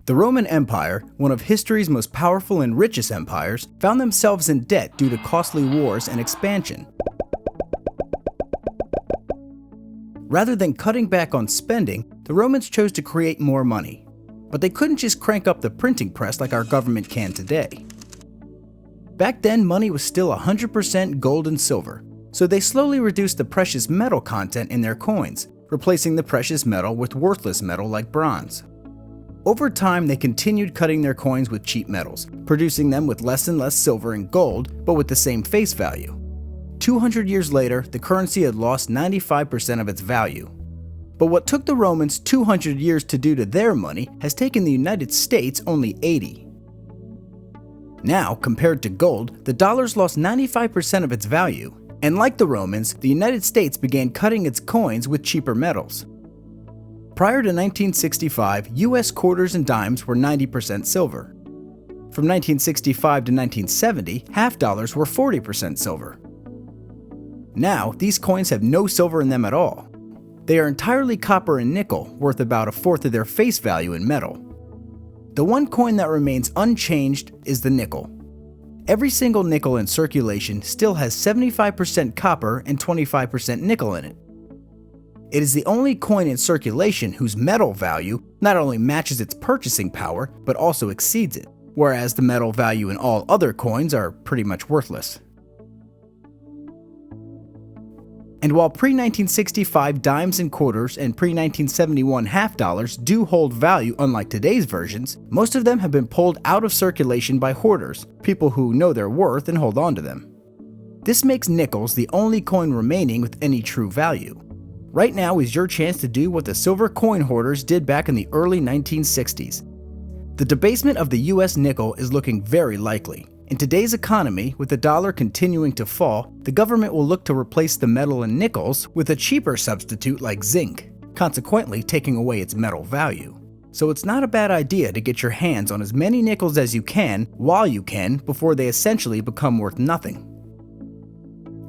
The Roman Empire, one of history's most powerful and richest empires, found themselves in debt due to costly wars and expansion. Rather than cutting back on spending, the Romans chose to create more money. But they couldn't just crank up the printing press like our government can today. Back then, money was still 100% gold and silver, so they slowly reduced the precious metal content in their coins, replacing the precious metal with worthless metal like bronze. Over time, they continued cutting their coins with cheap metals, producing them with less and less silver and gold, but with the same face value. 200 years later, the currency had lost 95% of its value. But what took the Romans 200 years to do to their money has taken the United States only 80. Now, compared to gold, the dollar's lost 95% of its value, and like the Romans, the United States began cutting its coins with cheaper metals. Prior to 1965, US quarters and dimes were 90% silver. From 1965 to 1970, half dollars were 40% silver. Now, these coins have no silver in them at all. They are entirely copper and nickel, worth about a fourth of their face value in metal. The one coin that remains unchanged is the nickel. Every single nickel in circulation still has 75% copper and 25% nickel in it. It is the only coin in circulation whose metal value not only matches its purchasing power, but also exceeds it, whereas the metal value in all other coins are pretty much worthless. And while pre-1965 dimes and quarters and pre-1971 half dollars do hold value unlike today's versions, most of them have been pulled out of circulation by hoarders, people who know their worth and hold on to them. This makes nickels the only coin remaining with any true value. Right now is your chance to do what the silver coin hoarders did back in the early 1960s. The debasement of the US nickel is looking very likely. In today's economy, with the dollar continuing to fall, the government will look to replace the metal in nickels with a cheaper substitute like zinc, consequently taking away its metal value. So it's not a bad idea to get your hands on as many nickels as you can while you can before they essentially become worth nothing.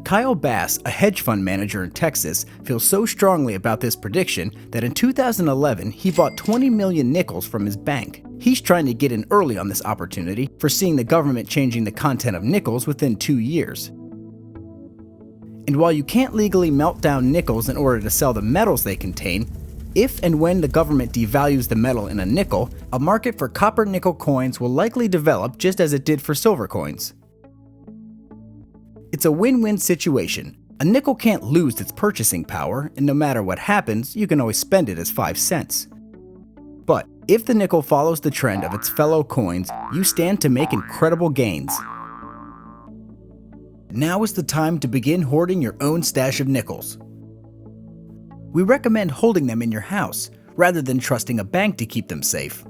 Kyle Bass, a hedge fund manager in Texas, feels so strongly about this prediction that in 2011 he bought 20 million nickels from his bank. He's trying to get in early on this opportunity, foreseeing the government changing the content of nickels within 2 years. And while you can't legally melt down nickels in order to sell the metals they contain, if and when the government devalues the metal in a nickel, a market for copper nickel coins will likely develop just as it did for silver coins. It's a win-win situation. A nickel can't lose its purchasing power, and no matter what happens, you can always spend it as 5 cents. But if the nickel follows the trend of its fellow coins, you stand to make incredible gains. Now is the time to begin hoarding your own stash of nickels. We recommend holding them in your house, rather than trusting a bank to keep them safe.